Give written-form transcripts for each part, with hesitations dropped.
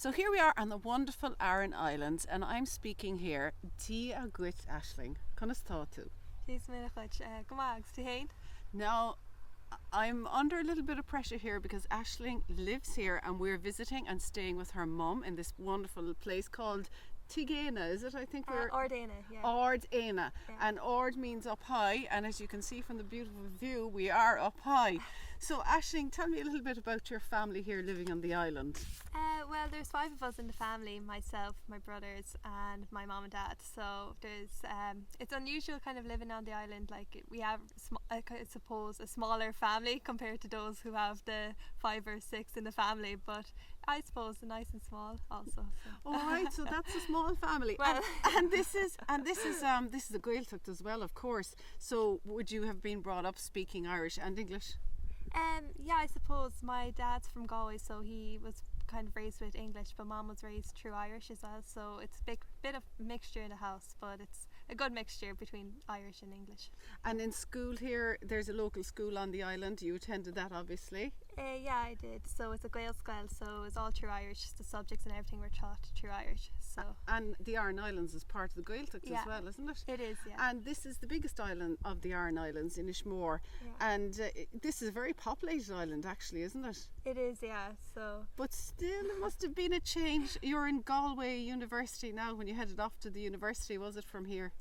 So here we are on the wonderful Aran Islands, and I'm speaking here. Tí a gcuit Aisling, conas tá tú? Tís mé chuid go mags tú héin? Now, I'm under a little bit of pressure here because Aisling lives here and we're visiting and staying with her mum in this wonderful place called Tigana, is it? I think we're Ordena, yeah. Ordena, and Ord means up high, and as you can see from the beautiful view, we are up high. So Aisling, tell me a little bit about your family here living on the island. Well, there's 5 of us in the family, myself, my brothers and my mum and dad, so there's it's unusual kind of living on the island. Like, we have I suppose a smaller family compared to those who have the 5 or 6 in the family, but I suppose nice and small also. So. All right, so that's a small family. Well, and this is a Gaeltacht as well, of course. So would you have been brought up speaking Irish and English? Yeah, I suppose my dad's from Galway, so he was kind of raised with English, but mum was raised through Irish as well, so it's a bit of mixture in the house, but it's a good mixture between Irish and English. And in school here, there's a local school on the island. You attended that, obviously. Yeah, I did. So it's a Gael school, so it's all through Irish. The subjects and everything were taught through Irish. So and the Aran Islands is part of the Gaeltacht as well, isn't it? It is, yeah. And this is the biggest island of the Aran Islands, Inisheerin. Yeah. And this is a very populated island, actually, isn't it? It is, yeah. So. But still, it must have been a change. You're in Galway University now. When you headed off to the university, was it from here?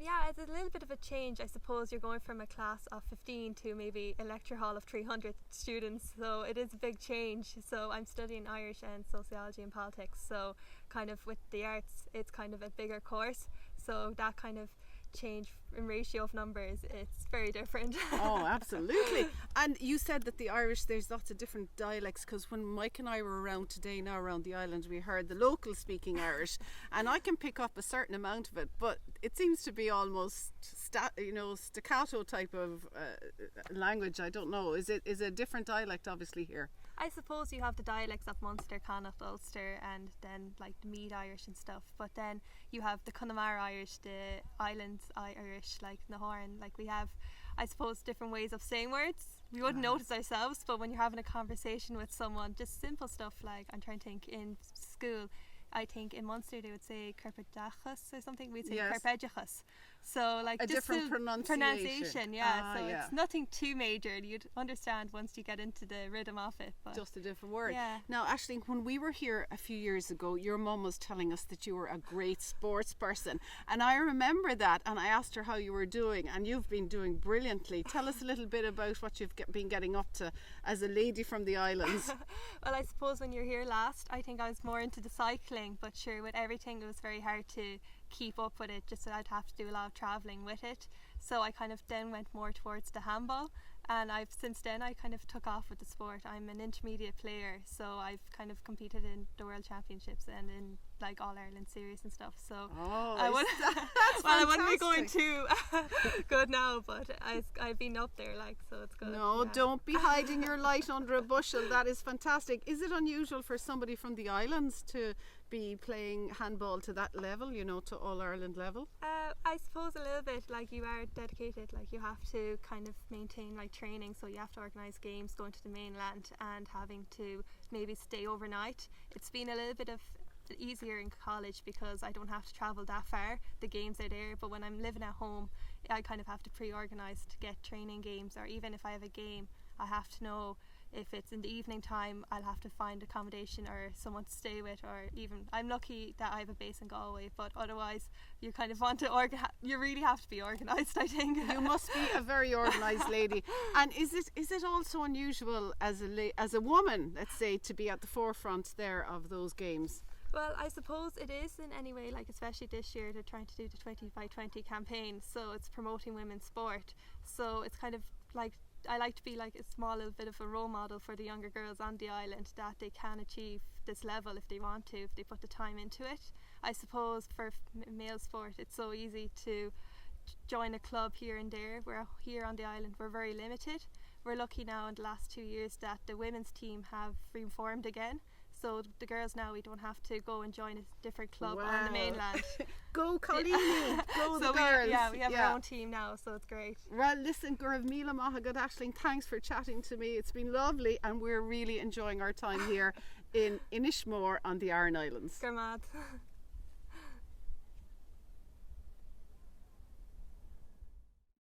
Yeah, it's a little bit of a change. I suppose you're going from a class of 15 to maybe a lecture hall of 300 students, so it is a big change. So I'm studying Irish and sociology and politics, so kind of with the arts it's kind of a bigger course, so that kind of change in ratio of numbers, it's very different. Oh, absolutely. And you said that the Irish, there's lots of different dialects, because when Mike and I were around today now around the island, we heard the locals speaking Irish, and I can pick up a certain amount of it, but it seems to be almost staccato type of language. I don't know, is it a different dialect obviously here? I suppose you have the dialects of Munster, Connacht, Ulster, and then like the Meath Irish and stuff, but then you have the Connemara Irish, the Islands Irish, like Nahoran. Like, we have, I suppose, different ways of saying words. We wouldn't notice ourselves, but when you're having a conversation with someone, just simple stuff like, I'm trying to think, in school, I think in Munster they would say Carpedachus or something, we'd say Carpedachus. So like a just different pronunciation. So it's nothing too major. You'd understand once you get into the rhythm of it. But just a different word. Yeah. Now, Aisling, when we were here a few years ago, your mum was telling us that you were a great sports person, and I remember that, and I asked her how you were doing, and you've been doing brilliantly. Tell us a little bit about what you've been getting up to as a lady from the islands. Well, I suppose when you're here last, I think I was more into the cycling, but sure, with everything it was very hard to keep up with it, just that I'd have to do a lot of travelling with it, so I kind of then went more towards the handball, and since then I kind of took off with the sport. I'm an intermediate player, so I've kind of competed in the World Championships and in like All Ireland series and stuff, so I wouldn't be going too good now, but I've been up there, like, so it's good. No, don't be hiding your light under a bushel. That is fantastic. Is it unusual for somebody from the islands to be playing handball to that level, to All Ireland level? I suppose a little bit. Like, you are dedicated, like you have to kind of maintain like training, so you have to organise games, going to the mainland and having to maybe stay overnight. It's been a little bit of easier in college because I don't have to travel that far. The games are there, but when I'm living at home I kind of have to pre-organise to get training games, or even if I have a game I have to know if it's in the evening time I'll have to find accommodation or someone to stay with, or even I'm lucky that I have a base in Galway, but otherwise you kind of want to you really have to be organised, I think. You must be a very organised lady. And is it also unusual as a woman, let's say, to be at the forefront there of those games? Well, I suppose it is in any way, like especially this year they're trying to do the 20 by 20 campaign, so it's promoting women's sport, so it's kind of like I like to be like a small little bit of a role model for the younger girls on the island, that they can achieve this level if they want to, if they put the time into it. I suppose for male sport it's so easy to join a club here and there, where here on the island we're very limited. We're lucky now in the last 2 years that the women's team have reformed again, So the girls now, we don't have to go and join a different club on Wow. the mainland. Go Colleen, go the So girls. we have our own team now, so it's great. Well, listen, Gurav Mila Mahagad Ashling, thanks for chatting to me. It's been lovely, and we're really enjoying our time here in Inishmore on the Aran Islands. Gormad.